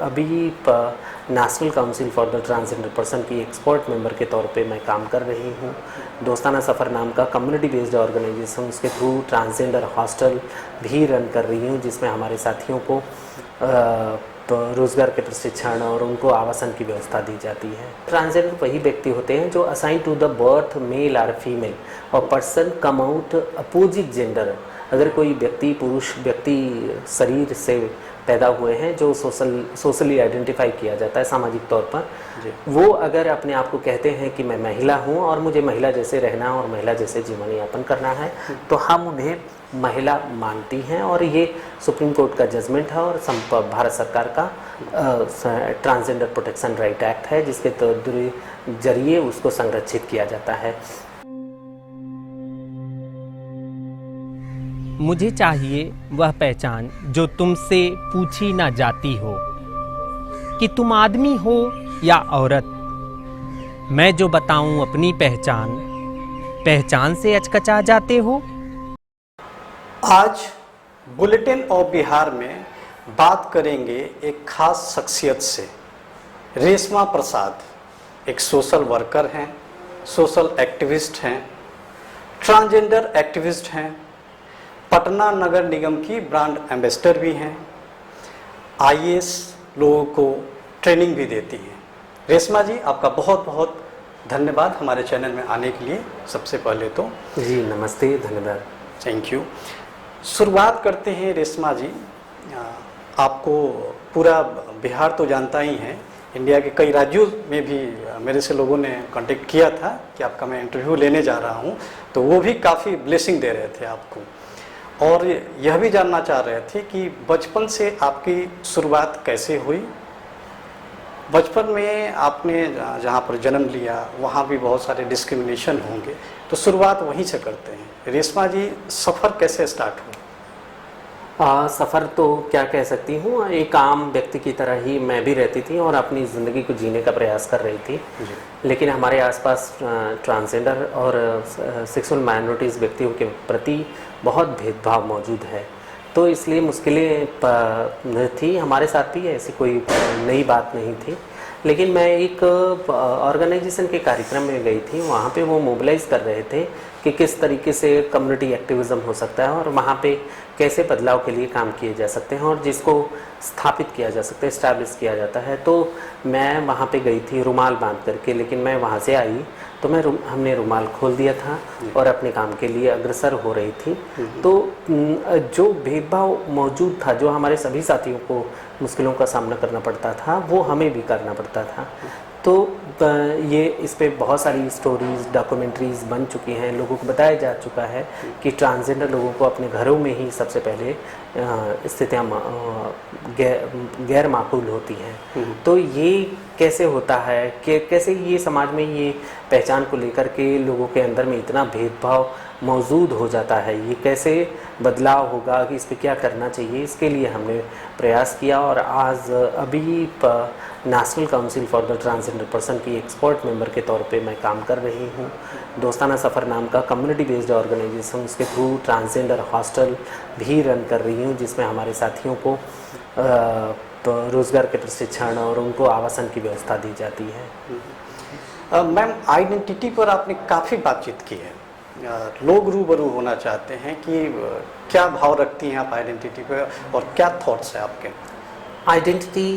अभी national council for the transgender person की expert member के तौर पे मैं काम कर रही हूँ। दोस्ताना सफ़र नाम का कम्युनिटी बेस्ड ऑर्गेनाइजेशन, उसके थ्रू ट्रांसजेंडर हॉस्टल भी रन कर रही हूँ, जिसमें हमारे साथियों को रोज़गार के प्रशिक्षण और उनको आवासन की व्यवस्था दी जाती है। ट्रांसजेंडर वही व्यक्ति होते हैं जो assign to the birth male और फीमेल और person come out opposite gender. अगर कोई व्यक्ति पुरुष व्यक्ति शरीर से पैदा हुए हैं जो सोशली आइडेंटिफाई किया जाता है सामाजिक तौर पर, वो अगर अपने आप को कहते हैं कि मैं महिला हूँ और मुझे महिला जैसे रहना और महिला जैसे जीवन यापन करना है, तो हम उन्हें महिला मानती हैं। और ये सुप्रीम कोर्ट का जजमेंट है और भारत सरकार का ट्रांसजेंडर प्रोटेक्शन राइट एक्ट है, जिसके जरिए उसको संरक्षित किया जाता है। मुझे चाहिए वह पहचान जो तुमसे पूछी ना जाती हो कि तुम आदमी हो या औरत। मैं जो बताऊं अपनी पहचान, पहचान से अचकचा जाते हो। आज बुलेटिन ऑफ बिहार में बात करेंगे एक खास शख्सियत से। रेशमा प्रसाद एक सोशल वर्कर हैं, सोशल एक्टिविस्ट हैं, ट्रांसजेंडर एक्टिविस्ट हैं, पटना नगर निगम की ब्रांड एम्बेसडर भी हैं, आईएएस लोगों को ट्रेनिंग भी देती हैं। रेशमा जी, आपका बहुत बहुत धन्यवाद हमारे चैनल में आने के लिए। सबसे पहले तो जी नमस्ते, धन्यवाद। Thank you. शुरुआत करते हैं रेशमा जी। आपको पूरा बिहार तो जानता ही है, इंडिया के कई राज्यों में भी मेरे से लोगों ने कांटेक्ट किया था कि आपका मैं इंटरव्यू लेने जा रहा हूं, तो वो भी काफ़ी ब्लेसिंग दे रहे थे आपको, और यह भी जानना चाह रहे थे कि बचपन से आपकी शुरुआत कैसे हुई। बचपन में आपने जहाँ पर जन्म लिया वहाँ भी बहुत सारे डिस्क्रिमिनेशन होंगे, तो शुरुआत वहीं से करते हैं। रेशमा जी, सफ़र कैसे स्टार्ट हुआ? सफ़र तो क्या कह सकती हूँ, एक आम व्यक्ति की तरह ही मैं भी रहती थी और अपनी ज़िंदगी को जीने का प्रयास कर रही थी। लेकिन हमारे आसपास ट्रांसजेंडर और सेक्सुअल माइनॉरिटीज़ व्यक्तियों के प्रति बहुत भेदभाव मौजूद है, तो इसलिए मुश्किलें थी। हमारे साथ भी ऐसी कोई नई बात नहीं थी। लेकिन मैं एक ऑर्गेनाइजेशन के कार्यक्रम में गई थी, वहाँ पे वो मोबिलाइज़ कर रहे थे कि किस तरीके से कम्युनिटी एक्टिविज़म हो सकता है और वहाँ पे कैसे बदलाव के लिए काम किए जा सकते हैं और जिसको स्थापित किया जा सकता है, इस्टेब्लिश किया जाता है। तो मैं वहाँ पे गई थी रुमाल बांध करके, लेकिन मैं वहाँ से आई तो हमने रुमाल खोल दिया था और अपने काम के लिए अग्रसर हो रही थी। तो जो भेदभाव मौजूद था, जो हमारे सभी साथियों को मुश्किलों का सामना करना पड़ता था, वो हमें भी करना पड़ता था। तो ये इस पे बहुत सारी स्टोरीज़, डॉक्यूमेंट्रीज़ बन चुकी हैं, लोगों को बताया जा चुका है कि ट्रांसजेंडर लोगों को अपने घरों में ही सबसे पहले स्थितियाँ गैर माकूल होती हैं। तो ये कैसे होता है कि कैसे ये समाज में ये पहचान को लेकर के लोगों के अंदर में इतना भेदभाव मौजूद हो जाता है, ये कैसे बदलाव होगा, कि इस पर क्या करना चाहिए, इसके लिए हमने प्रयास किया। और आज अभी national council for the transgender person की एक्सपर्ट मेंबर के तौर पे मैं काम कर रही हूँ। दोस्ताना सफ़र नाम का कम्युनिटी बेस्ड ऑर्गेनाइजेशन, उसके थ्रू ट्रांसजेंडर हॉस्टल भी रन कर रही हूँ, जिसमें हमारे साथियों को रोज़गार के प्रशिक्षण और उनको आवासन की व्यवस्था दी जाती है। मैम, आइडेंटिटी पर आपने काफ़ी बातचीत की है। लोग रूबरू होना चाहते हैं कि क्या भाव रखती हैं आप आइडेंटिटी पे और क्या थॉट्स है आपके? आइडेंटिटी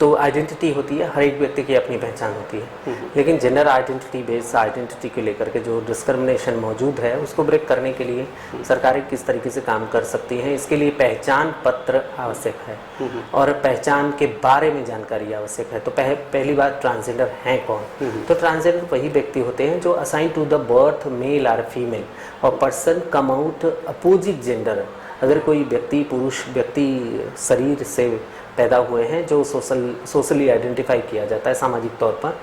तो आइडेंटिटी होती है, हर एक व्यक्ति की अपनी पहचान होती है। लेकिन जेंडर आइडेंटिटी बेस्ड आइडेंटिटी को लेकर के जो डिस्क्रिमिनेशन मौजूद है, उसको ब्रेक करने के लिए सरकारें किस तरीके से काम कर सकती हैं, इसके लिए पहचान पत्र आवश्यक है और पहचान के बारे में जानकारी आवश्यक है। तो पहली बात, ट्रांसजेंडर हैं कौन? तो ट्रांसजेंडर वही व्यक्ति होते हैं जो assign to the birth male और फीमेल और person come out opposite gender. अगर कोई व्यक्ति पुरुष व्यक्ति शरीर से पैदा हुए हैं जो सोशली आइडेंटिफाई किया जाता है सामाजिक तौर पर,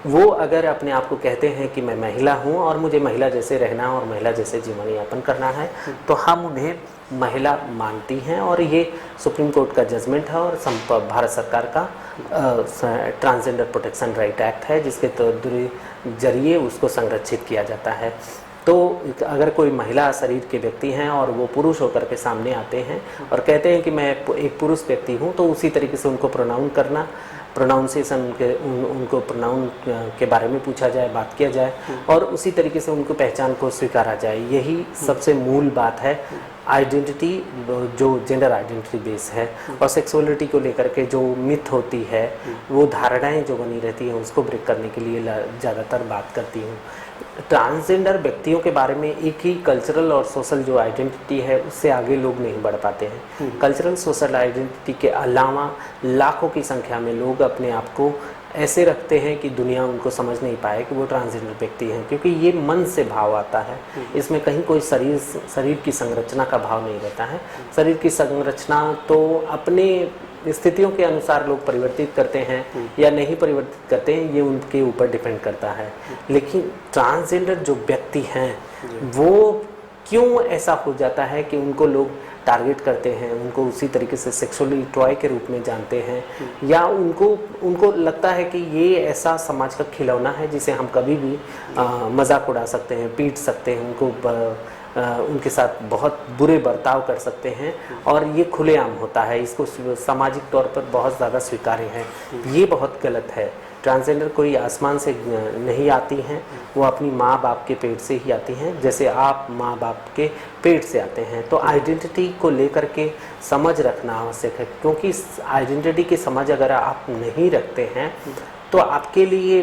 वो अगर अपने आप को कहते हैं कि मैं महिला हूँ और मुझे महिला जैसे रहना और महिला जैसे जीवन यापन करना है, तो हम उन्हें महिला मानती हैं। और ये सुप्रीम कोर्ट का जजमेंट है और भारत सरकार का ट्रांसजेंडर प्रोटेक्शन राइट एक्ट है, जिसके जरिए उसको संरक्षित किया जाता है। तो अगर कोई महिला शरीर के व्यक्ति हैं और वो पुरुष होकर के सामने आते हैं और कहते हैं कि मैं एक पुरुष व्यक्ति हूँ, तो उसी तरीके से उनको प्रोनाउन करना, प्रोनाउंसिएशन के उनको प्रोनाउन के बारे में पूछा जाए, बात किया जाए और उसी तरीके से उनको पहचान को स्वीकारा जाए। यही सबसे मूल बात है। आइडेंटिटी जो जेंडर आइडेंटिटी बेस है और सेक्सुअलिटी को लेकर के जो मिथ होती है, वो धारणाएं जो बनी रहती हैं, उसको ब्रेक करने के लिए ज़्यादातर बात करती हूँ। ट्रांसजेंडर व्यक्तियों के बारे में एक ही कल्चरल और सोशल जो आइडेंटिटी है, उससे आगे लोग नहीं बढ़ पाते हैं। कल्चरल सोशल आइडेंटिटी के अलावा लाखों की संख्या में लोग अपने आप को ऐसे रखते हैं कि दुनिया उनको समझ नहीं पाए कि वो ट्रांसजेंडर व्यक्ति हैं, क्योंकि ये मन से भाव आता है। इसमें कहीं कोई शरीर की संरचना का भाव नहीं रहता है। शरीर की संरचना तो अपने स्थितियों के अनुसार लोग परिवर्तित करते हैं या नहीं परिवर्तित करते हैं, ये उनके ऊपर डिपेंड करता है। लेकिन ट्रांसजेंडर जो व्यक्ति हैं, वो क्यों ऐसा हो जाता है कि उनको लोग टारगेट करते हैं, उनको उसी तरीके से सेक्सुअली टॉय के रूप में जानते हैं, या उनको लगता है कि ये ऐसा समाज का खिलौना है जिसे हम कभी भी मजाक उड़ा सकते हैं, पीट सकते हैं, उनके साथ बहुत बुरे बर्ताव कर सकते हैं, और ये खुलेआम होता है। इसको सामाजिक तौर पर बहुत ज़्यादा स्वीकार्य है। ये बहुत गलत है। ट्रांसजेंडर कोई आसमान से नहीं आती हैं, वो अपनी माँ बाप के पेट से ही आती हैं, जैसे आप माँ बाप के पेट से आते हैं। तो आइडेंटिटी को लेकर के समझ रखना आवश्यक है, क्योंकि इस आइडेंटिटी की समझ अगर आप नहीं रखते हैं तो आपके लिए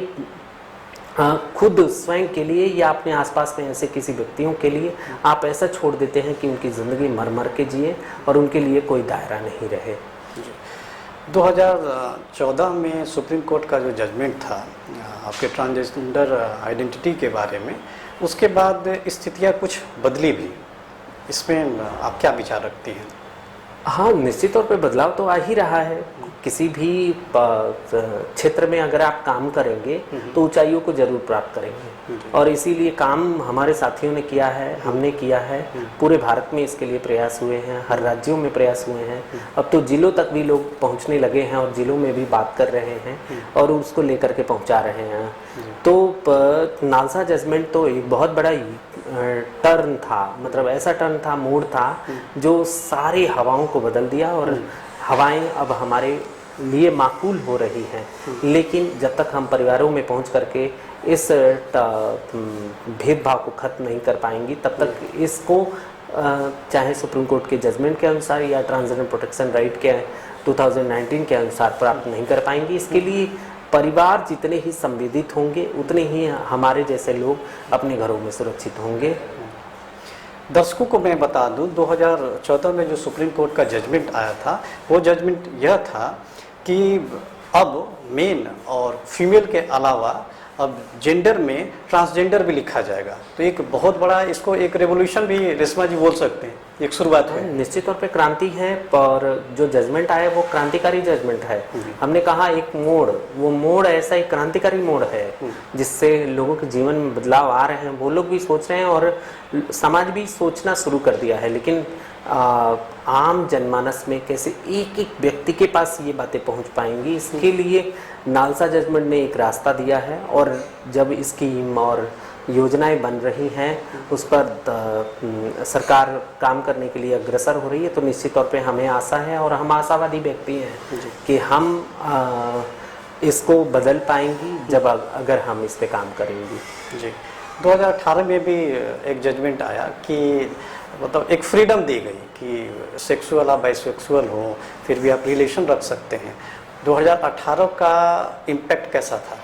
खुद स्वयं के लिए या अपने आसपास में ऐसे किसी व्यक्तियों के लिए आप ऐसा छोड़ देते हैं कि उनकी ज़िंदगी मर मर के जिए और उनके लिए कोई दायरा नहीं रहे। 2014 में सुप्रीम कोर्ट का जो जजमेंट था आपके ट्रांसजेंडर आइडेंटिटी के बारे में, उसके बाद स्थितियाँ कुछ बदली भी, इसमें आप क्या विचार रखती हैं? हाँ, निश्चित तौर पे बदलाव तो आ ही रहा है। किसी भी क्षेत्र में अगर आप काम करेंगे तो ऊंचाइयों को जरूर प्राप्त करेंगे, और इसीलिए काम हमारे साथियों ने किया है, हमने किया है। पूरे भारत में इसके लिए प्रयास हुए हैं, हर राज्यों में प्रयास हुए हैं। अब तो जिलों तक भी लोग पहुंचने लगे हैं और जिलों में भी बात कर रहे हैं और उसको लेकर के पहुंचा रहे हैं। तो नालसा जजमेंट तो एक बहुत बड़ा टर्न था, मतलब ऐसा टर्न था, मोड़ था, जो सारी हवाओं को बदल दिया और हवाएं अब हमारे लिए माकूल हो रही हैं। लेकिन जब तक हम परिवारों में पहुंच करके इस भेदभाव को खत्म नहीं कर पाएंगी, तब तक इसको चाहे सुप्रीम कोर्ट के जजमेंट के अनुसार या ट्रांसजेंडर प्रोटेक्शन राइट के 2019 के अनुसार प्राप्त नहीं कर पाएंगी। इसके लिए परिवार जितने ही संवेदित होंगे, उतने ही हमारे जैसे लोग अपने घरों में सुरक्षित होंगे। दर्शकों को मैं बता दूं, 2014 में जो सुप्रीम कोर्ट का जजमेंट आया था, वो जजमेंट यह था कि अब मेन और फीमेल के अलावा अब जेंडर में ट्रांसजेंडर भी लिखा जाएगा। तो एक बहुत बड़ा, इसको एक रेवोल्यूशन भी रेशमा जी बोल सकते हैं, एक शुरुआत है। निश्चित तौर पे क्रांति है, और जो जजमेंट आया वो क्रांतिकारी जजमेंट है। हमने कहा एक मोड़, वो मोड़ ऐसा एक क्रांतिकारी मोड़ है जिससे लोगों के जीवन में बदलाव आ रहे हैं। वो लोग भी सोच रहे हैं और समाज भी सोचना शुरू कर दिया है। लेकिन आम जनमानस में कैसे एक एक व्यक्ति के पास ये बातें पहुंच पाएंगी, इसके लिए नालसा जजमेंट ने एक रास्ता दिया है। और जब स्कीम और योजनाएं बन रही हैं, उस पर सरकार काम करने के लिए अग्रसर हो रही है, तो निश्चित तौर पे हमें आशा है और हम आशावादी व्यक्ति हैं कि हम इसको बदल पाएंगी जब अगर हम इस पे काम करेंगे। जी, 2018 में भी एक जजमेंट आया कि मतलब एक फ्रीडम दी गई कि सेक्सुअल आप बाइसेक्सुअल हो, फिर भी आप रिलेशन रख सकते हैं। 2018 का इम्पैक्ट कैसा था?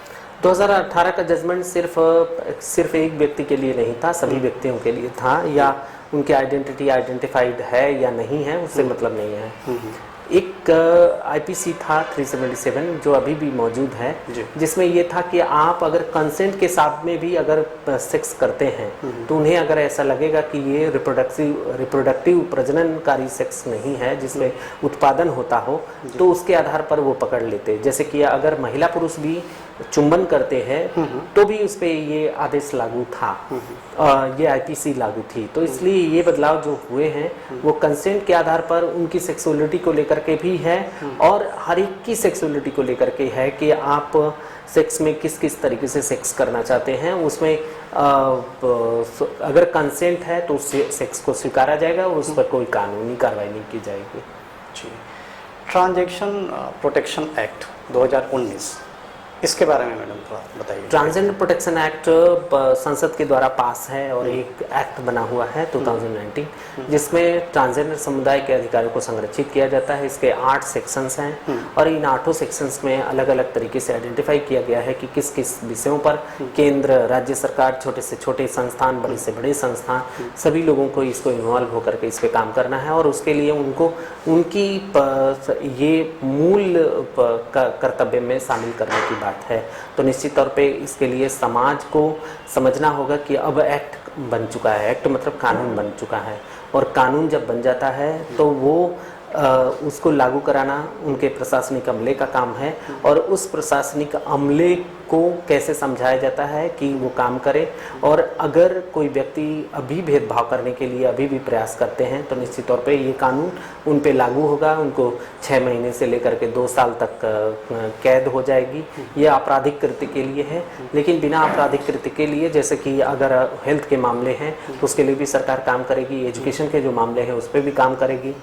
2018 का जजमेंट सिर्फ एक व्यक्ति के लिए नहीं था, सभी व्यक्तियों के लिए था, या उनकी आइडेंटिटी आइडेंटिफाइड है या नहीं है उससे मतलब नहीं है। एक आईपीसी था 377 जो अभी भी मौजूद है, जिसमें ये था कि आप अगर कंसेंट के साथ में भी अगर सेक्स करते हैं तो उन्हें अगर ऐसा लगेगा कि ये रिप्रोडक्टिव प्रजननकारी सेक्स नहीं है जिसमें उत्पादन होता हो, तो उसके आधार पर वो पकड़ लेते। जैसे कि अगर महिला पुरुष भी चुंबन करते हैं तो भी उस पर ये आदेश लागू था, ये आईपीसी लागू थी। तो इसलिए ये बदलाव जो हुए हैं वो कंसेंट के आधार पर उनकी सेक्सुअलिटी को लेकर के भी है और हर एक की सेक्सुअलिटी को लेकर के है कि आप सेक्स में किस किस तरीके से सेक्स करना चाहते हैं। उसमें अगर कंसेंट है तो उस सेक्स को स्वीकारा जाएगा और उस पर कोई कानूनी कार्रवाई नहीं की जाएगी। जी। ट्रांजैक्शन प्रोटेक्शन एक्ट 2019, इसके बारे में मैडम थोड़ा बताइए। ट्रांसजेंडर प्रोटेक्शन एक्ट संसद के द्वारा पास है और एक एक्ट बना हुआ है 2019 जिसमें ट्रांसजेंडर समुदाय के अधिकारों को संरक्षित किया जाता है। इसके 8 सेक्शंस हैं और इन 8 सेक्शंस में अलग अलग तरीके से आइडेंटिफाई किया गया है कि किस किस विषयों पर केंद्र, राज्य सरकार, छोटे से छोटे संस्थान, बड़े से बड़े संस्थान, सभी लोगों को इसको इन्वॉल्व होकर के इस पर काम करना है और उसके लिए उनको उनकी ये मूल कर्तव्य में शामिल करने की बात है। तो निश्चित तौर पे इसके लिए समाज को समझना होगा कि अब एक्ट बन चुका है, एक्ट मतलब कानून बन चुका है और कानून जब बन जाता है तो वो उसको लागू कराना उनके प्रशासनिक अमले का काम है और उस प्रशासनिक अमले को कैसे समझाया जाता है कि वो काम करे। और अगर कोई व्यक्ति अभी भेदभाव करने के लिए अभी भी प्रयास करते हैं तो निश्चित तौर पे ये कानून उन पे लागू होगा। उनको 6 महीने से लेकर के 2 साल तक कैद हो जाएगी। ये आपराधिक कृत्य के लिए है, लेकिन बिना आपराधिक कृत्य के लिए जैसे कि अगर हेल्थ के मामले हैं तो उसके लिए भी सरकार काम करेगी, एजुकेशन के जो मामले हैं उस पर भी काम करेगी,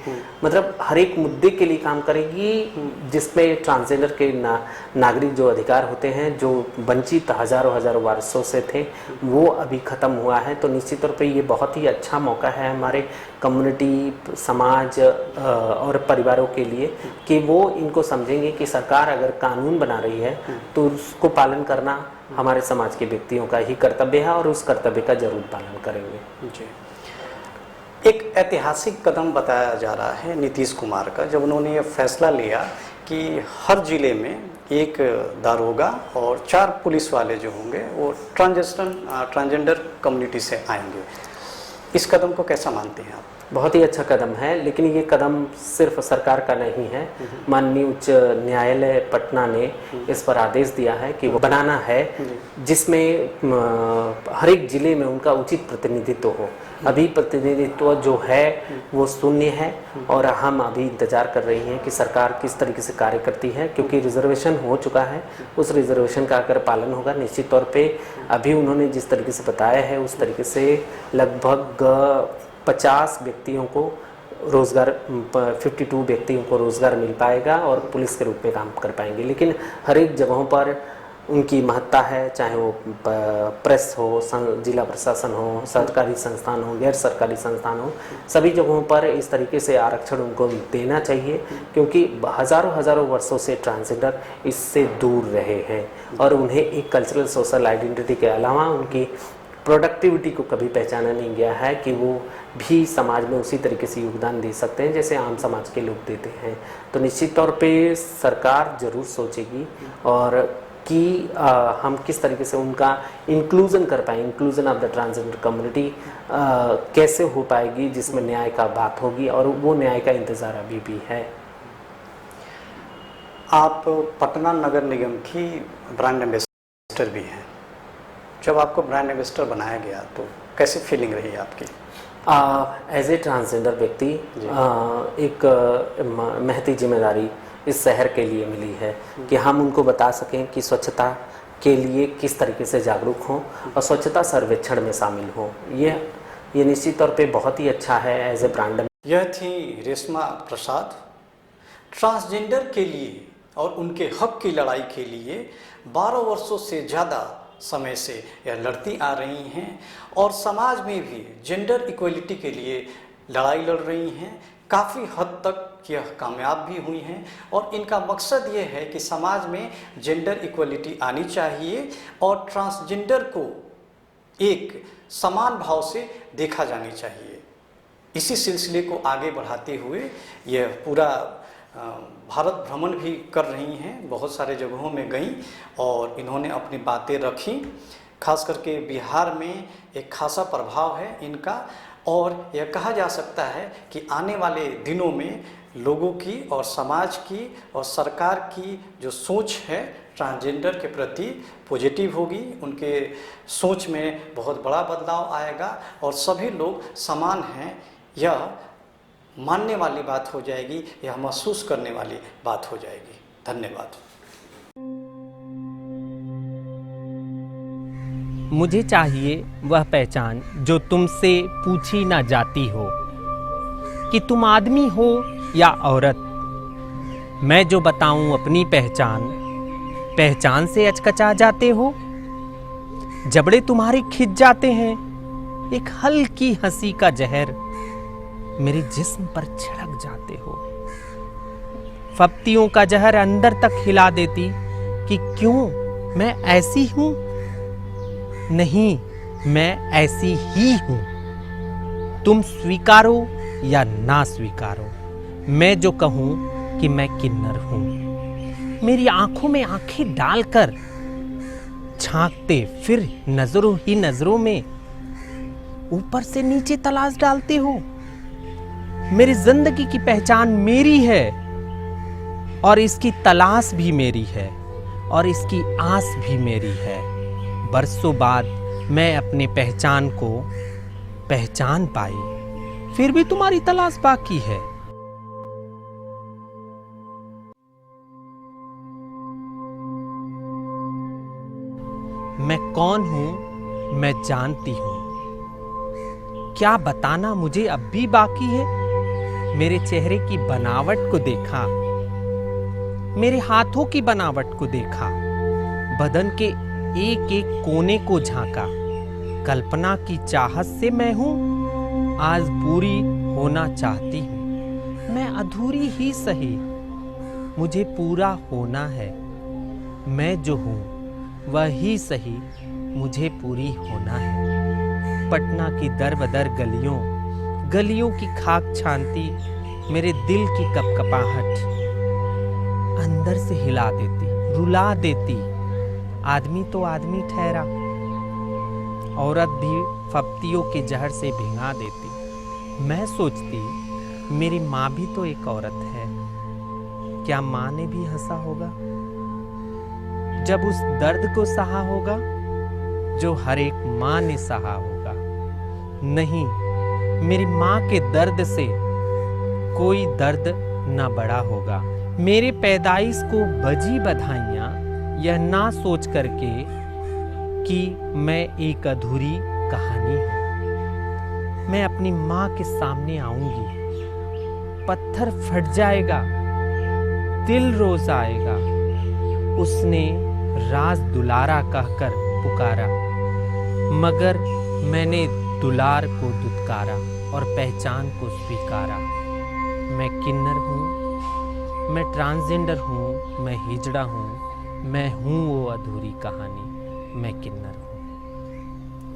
मतलब हर एक मुद्दे के लिए काम करेगी जिसमें ट्रांसजेंडर के नागरिक जो अधिकार होते हैं, जो वंचित हजारों वर्षों से थे, वो अभी खत्म हुआ है। तो निश्चित तौर पे ये बहुत ही अच्छा मौका है हमारे कम्युनिटी, समाज और परिवारों के लिए कि वो इनको समझेंगे कि सरकार अगर कानून बना रही है तो उसको पालन करना हमारे समाज के व्यक्तियों का ही कर्तव्य है और उस कर्तव्य का जरूर पालन करेंगे। जी। एक ऐतिहासिक कदम बताया जा रहा है नीतीश कुमार का, जब उन्होंने ये फैसला लिया कि हर जिले में एक दारोगा और 4 पुलिस वाले जो होंगे वो ट्रांसजेंडर कम्युनिटी से आएंगे। इस कदम को कैसा मानते हैं आप? बहुत ही अच्छा कदम है, लेकिन ये कदम सिर्फ सरकार का नहीं है। माननीय उच्च न्यायालय पटना ने इस पर आदेश दिया है कि वो बनाना है जिसमें हर एक जिले में उनका उचित प्रतिनिधित्व हो। अभी प्रतिनिधित्व जो है वो शून्य है और हम अभी इंतजार कर रही हैं कि सरकार किस तरीके से कार्य करती है, क्योंकि रिजर्वेशन हो चुका है। उस रिजर्वेशन का अगर पालन होगा निश्चित तौर पे अभी उन्होंने जिस तरीके से बताया है उस तरीके से लगभग 50 व्यक्तियों को रोज़गार, 52 व्यक्तियों को रोज़गार मिल पाएगा और पुलिस के रूप में काम कर पाएंगे। लेकिन हर एक जगहों पर उनकी महत्ता है, चाहे वो प्रेस हो, जिला प्रशासन हो, सरकारी संस्थान हो, गैर सरकारी संस्थान हो, सभी जगहों पर इस तरीके से आरक्षण उनको देना चाहिए, क्योंकि हज़ारों वर्षों से ट्रांसजेंडर इससे दूर रहे हैं और उन्हें एक कल्चरल सोशल आइडेंटिटी के अलावा उनकी प्रोडक्टिविटी को कभी पहचाना नहीं गया है कि वो भी समाज में उसी तरीके से योगदान दे सकते हैं जैसे आम समाज के लोग देते हैं। तो निश्चित तौर पे सरकार ज़रूर सोचेगी और कि हम किस तरीके से उनका इंक्लूजन कर पाएँ, inclusion of the transgender community कैसे हो पाएगी जिसमें न्याय का बात होगी, और वो न्याय का इंतज़ार अभी भी है। आप पटना नगर निगम की ब्रांड एम्बेसडर भी हैं। जब आपको ब्रांड एम्बेसडर बनाया गया तो कैसी फीलिंग रही आपकी? एज ए ट्रांसजेंडर व्यक्ति एक महती जिम्मेदारी इस शहर के लिए मिली है कि हम उनको बता सकें कि स्वच्छता के लिए किस तरीके से जागरूक हों और स्वच्छता सर्वेक्षण में शामिल हों। ये निश्चित तौर पे बहुत ही अच्छा है एज ए ब्रांड। यह थी रेशमा प्रसाद। ट्रांसजेंडर के लिए और उनके हक की लड़ाई के लिए 12 वर्षों से ज़्यादा समय से यह लड़ती आ रही हैं और समाज में भी जेंडर इक्वलिटी के लिए लड़ाई लड़ रही हैं। काफ़ी हद तक यह कामयाब भी हुई हैं और इनका मकसद ये है कि समाज में जेंडर इक्वलिटी आनी चाहिए और ट्रांसजेंडर को एक समान भाव से देखा जानी चाहिए। इसी सिलसिले को आगे बढ़ाते हुए यह पूरा भारत भ्रमण भी कर रही हैं, बहुत सारे जगहों में गईं और इन्होंने अपनी बातें रखी। खास करके बिहार में एक खासा प्रभाव है इनका और यह कहा जा सकता है कि आने वाले दिनों में लोगों की और समाज की और सरकार की जो सोच है ट्रांसजेंडर के प्रति पॉजिटिव होगी, उनके सोच में बहुत बड़ा बदलाव आएगा और सभी लोग समान हैं यह मानने वाली बात हो जाएगी, यह महसूस करने वाली बात हो जाएगी। धन्यवाद। मुझे चाहिए वह पहचान जो तुमसे पूछी ना जाती हो कि तुम आदमी हो या औरत। मैं जो बताऊं अपनी पहचान, पहचान से अचकचा जाते हो। जबड़े तुम्हारे खिंच जाते हैं, एक हल्की हंसी का जहर मेरे जिस्म पर छिड़क जाते हो। फप्तियों का जहर अंदर तक हिला देती कि क्यों मैं ऐसी हूं। नहीं, मैं ऐसी ही हूं। तुम स्वीकारो या ना स्वीकारो, मैं जो कहूं कि मैं किन्नर हूं। मेरी आंखों में आंखें डालकर झांकते फिर नजरों ही नजरों में ऊपर से नीचे तलाश डालते हो। मेरी जिंदगी की पहचान मेरी है और इसकी तलाश भी मेरी है और इसकी आस भी मेरी है। बरसों बाद मैं अपने पहचान को पहचान पाई, फिर भी तुम्हारी तलाश बाकी है। मैं कौन हूं मैं जानती हूं। क्या बताना मुझे अब भी बाकी है। मेरे चेहरे की बनावट को देखा, मेरे हाथों की बनावट को देखा, बदन के एक एक कोने को झांका। कल्पना की चाहत से मैं हूं, आज पूरी होना चाहती हूं। मैं अधूरी ही सही, मुझे पूरा होना है। मैं जो हूं वही सही, मुझे पूरी होना है। पटना की दर बदर गलियों, गलियों की खाक छानती मेरे दिल की कपकपाहट अंदर से हिला देती, रुला देती। आदमी तो आदमी ठहरा, औरत भी फप्तियों के जहर से भिंगा देती। मैं सोचती मेरी माँ भी तो एक औरत है। क्या माँ ने भी हंसा होगा जब उस दर्द को सहा होगा जो हर एक माँ ने सहा होगा। नहीं, मेरी माँ के दर्द से कोई दर्द न बड़ा होगा। मेरे पैदाइश को बजी बधाइयाँ यह ना सोच करके कि मैं एक अधूरी कहानी हूं। मैं अपनी माँ के सामने आऊंगी, पत्थर फट जाएगा, दिल रोज आएगा। उसने राज दुलारा कहकर पुकारा, मगर मैंने दुलार को दुत्कारा और पहचान को स्वीकारा। मैं किन्नर हूँ, मैं ट्रांसजेंडर हूँ, मैं हिजड़ा हूँ, मैं हूँ वो अधूरी कहानी, मैं किन्नर हूँ।